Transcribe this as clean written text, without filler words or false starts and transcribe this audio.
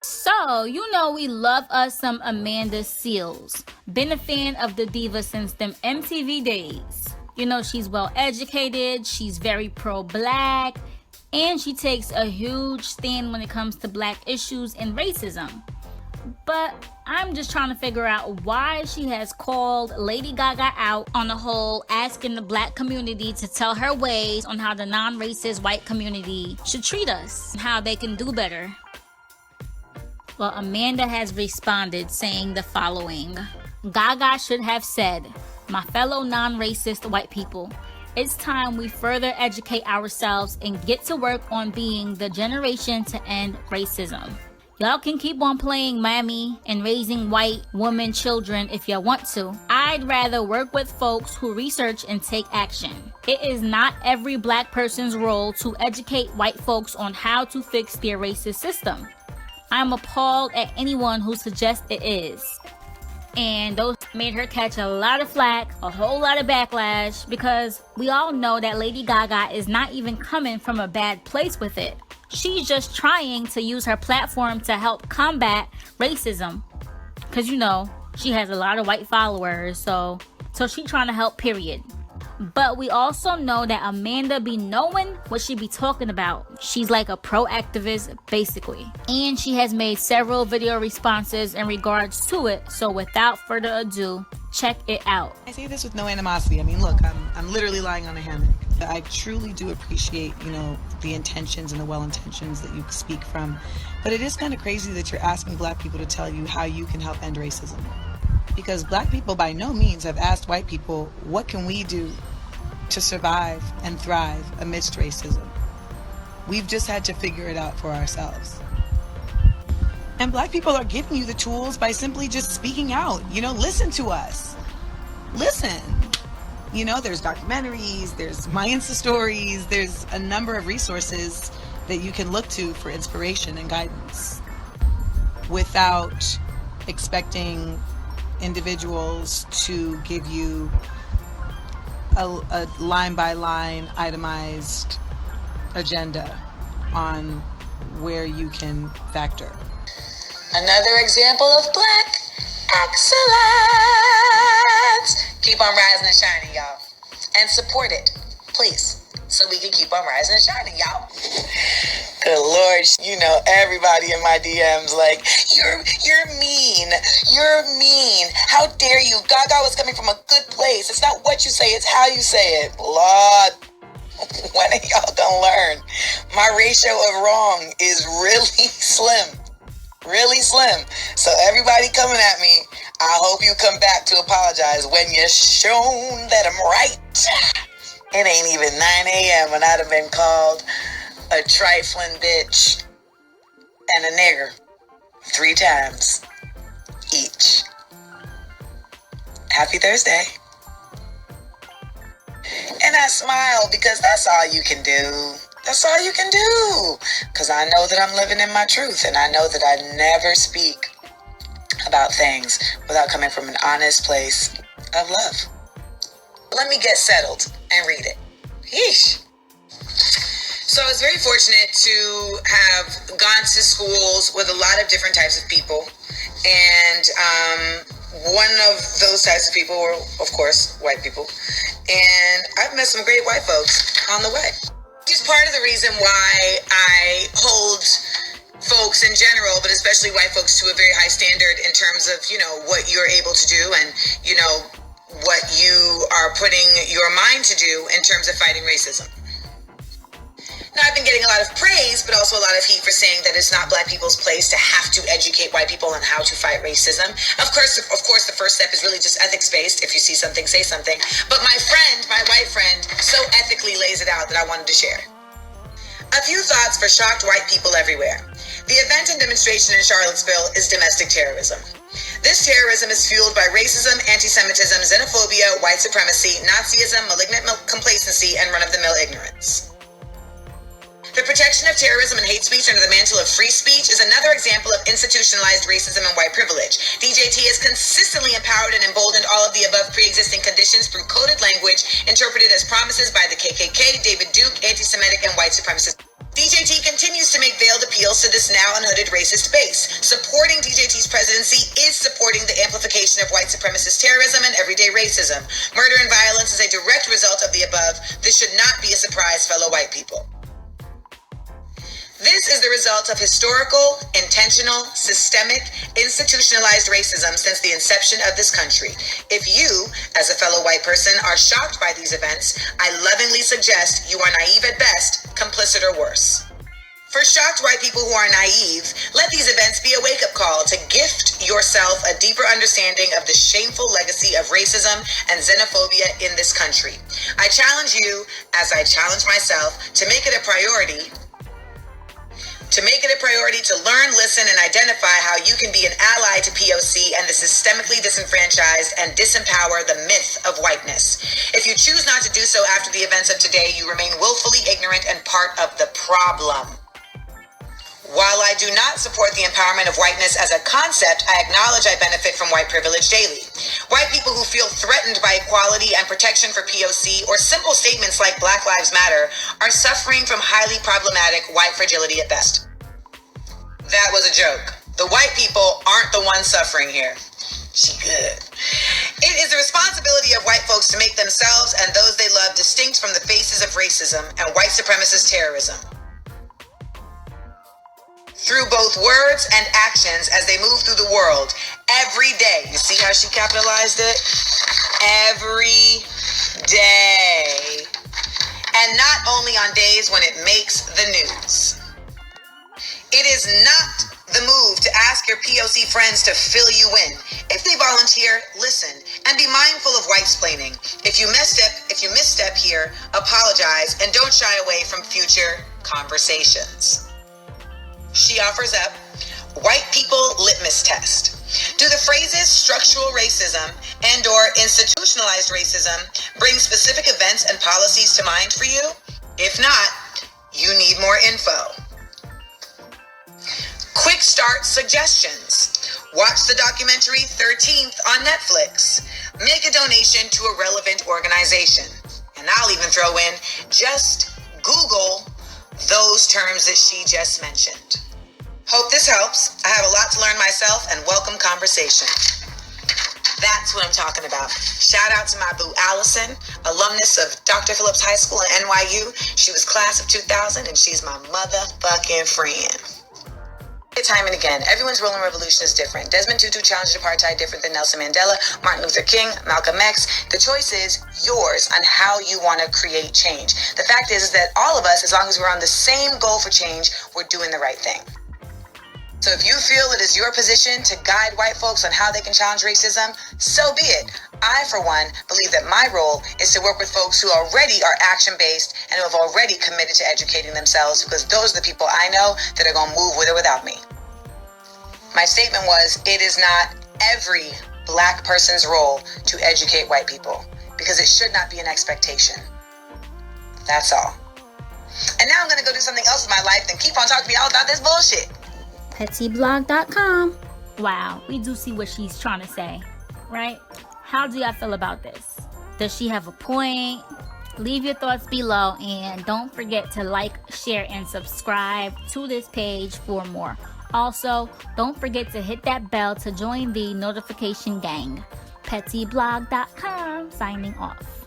So, you know we love us some Amanda Seales. Been a fan of the diva since them MTV days. You know, she's well educated, she's very pro-black, and she takes a huge stand when it comes to black issues and racism. But I'm just trying to figure out why she has called Lady Gaga out on the whole asking the black community to tell her ways on how the non-racist white community should treat us and how they can do better. Well, Amanda has responded saying the following. Gaga should have said, "My fellow non-racist white people, it's time we further educate ourselves and get to work on being the generation to end racism. Y'all can keep on playing mammy and raising white woman children if y'all want to. I'd rather work with folks who research and take action. It is not every black person's role to educate white folks on how to fix their racist system. I'm appalled at anyone who suggests it is." And those made her catch a lot of flack, a whole lot of backlash, because we all know that Lady Gaga is not even coming from a bad place with it. She's just trying to use her platform to help combat racism. Because, you know, she has a lot of white followers, so she's trying to help, period. But we also know that Amanda be knowing what she be talking about. She's like a pro-activist, basically. And she has made several video responses in regards to it. So without further ado, check it out. I say this with no animosity. I mean, look, I'm literally lying on a hammock. I truly do appreciate, the intentions and the well-intentions that you speak from. But it is kind of crazy that you're asking black people to tell you how you can help end racism. Because black people by no means have asked white people, what can we do to survive and thrive amidst racism? We've just had to figure it out for ourselves. And black people are giving you the tools by simply just speaking out. Listen to us. Listen. There's documentaries, there's my Insta stories, there's a number of resources that you can look to for inspiration and guidance without expecting individuals to give you a line-by-line itemized agenda on where you can factor. Another example of black excellence. Keep on rising and shining, y'all. And support it, please, so we can keep on rising and shining, y'all. Good Lord, everybody in my DMs like, you're mean. You're mean. How dare you? Gaga was coming from a good place. It's not what you say, it's how you say it. Lord, when are y'all gonna learn? My ratio of wrong is really slim. Really slim. So everybody coming at me, I hope you come back to apologize when you're shown that I'm right. It ain't even 9 a.m. and I'd have been called a trifling bitch and a nigger 3 times each. Happy Thursday. And I smile because that's all you can do. That's all you can do. Because I know that I'm living in my truth, and I know that I never speak about things without coming from an honest place of love. Let me get settled and read it. Yeesh. So I was very fortunate to have gone to schools with a lot of different types of people. And one of those types of people were, of course, white people. And I've met some great white folks on the way. It's part of the reason why I hold folks in general, but especially white folks, to a very high standard in terms of, what you're able to do and, what you are putting your mind to do in terms of fighting racism. Now, I've been getting a lot of praise, but also a lot of heat for saying that it's not black people's place to have to educate white people on how to fight racism. Of course, the first step is really just ethics-based. If you see something, say something. But my white friend, so ethically lays it out that I wanted to share. A few thoughts for shocked white people everywhere. The event and demonstration in Charlottesville is domestic terrorism. This terrorism is fueled by racism, anti-Semitism, xenophobia, white supremacy, Nazism, malignant complacency, and run-of-the-mill ignorance. The protection of terrorism and hate speech under the mantle of free speech is another example of institutionalized racism and white privilege. DJT has consistently empowered and emboldened all of the above pre-existing conditions through coded language interpreted as promises by the KKK, David Duke, anti-Semitic, and white supremacist DJT continues to make veiled appeals to this now unhooded racist base. Supporting DJT's presidency is supporting the amplification of white supremacist terrorism and everyday racism. Murder and violence is a direct result of the above. This should not be a surprise, fellow white people. This is the result of historical, intentional, systemic, institutionalized racism since the inception of this country. If you, as a fellow white person, are shocked by these events, I lovingly suggest you are naive at best, complicit or worse. For shocked white people who are naive, let these events be a wake-up call to gift yourself a deeper understanding of the shameful legacy of racism and xenophobia in this country. I challenge you, as I challenge myself, to make it a priority to learn, listen, and identify how you can be an ally to POC and the systemically disenfranchised and disempower the myth of whiteness. If you choose not to do so after the events of today, you remain willfully ignorant and part of the problem. While I do not support the empowerment of whiteness as a concept, I acknowledge I benefit from white privilege daily. White people who feel threatened by equality and protection for POC or simple statements like Black Lives Matter are suffering from highly problematic white fragility at best. That was a joke. The white people aren't the ones suffering here. She good. It is the responsibility of white folks to make themselves and those they love distinct from the faces of racism and white supremacist terrorism. Through both words and actions as they move through the world every day. You see how she capitalized it? Every day. And not only on days when it makes the news. It is not the move to ask your POC friends to fill you in. If they volunteer, listen and be mindful of whitesplaining. If you misstep here, apologize and don't shy away from future conversations. She offers up white people litmus test. Do the phrases structural racism and or institutionalized racism bring specific events and policies to mind for you? If not, you need more info. Quick start suggestions. Watch the documentary 13th on Netflix. Make a donation to a relevant organization. And I'll even throw in, just Google those terms that she just mentioned. Hope this helps. I have a lot to learn myself and welcome conversation. That's what I'm talking about. Shout out to my boo Allison, alumnus of Dr. Phillips High School and NYU. She was class of 2000 and she's my motherfucking friend. Time and again, everyone's role in revolution is different. Desmond Tutu challenged apartheid different than Nelson Mandela, Martin Luther King, Malcolm X. The choice is yours on how you want to create change. The fact is that all of us, as long as we're on the same goal for change, we're doing the right thing. So if you feel it is your position to guide white folks on how they can challenge racism, so be it. I, for one, believe that my role is to work with folks who already are action-based and who have already committed to educating themselves, because those are the people I know that are going to move with or without me. My statement was, it is not every Black person's role to educate white people, because it should not be an expectation. That's all. And now I'm going to go do something else with my life and keep on talking to y'all about this bullshit. PettyBlog.com. Wow, we do see what she's trying to say, right? How do y'all feel about this? Does she have a point? Leave your thoughts below and don't forget to like, share, and subscribe to this page for more. Also, don't forget to hit that bell to join the notification gang. PettyBlog.com signing off.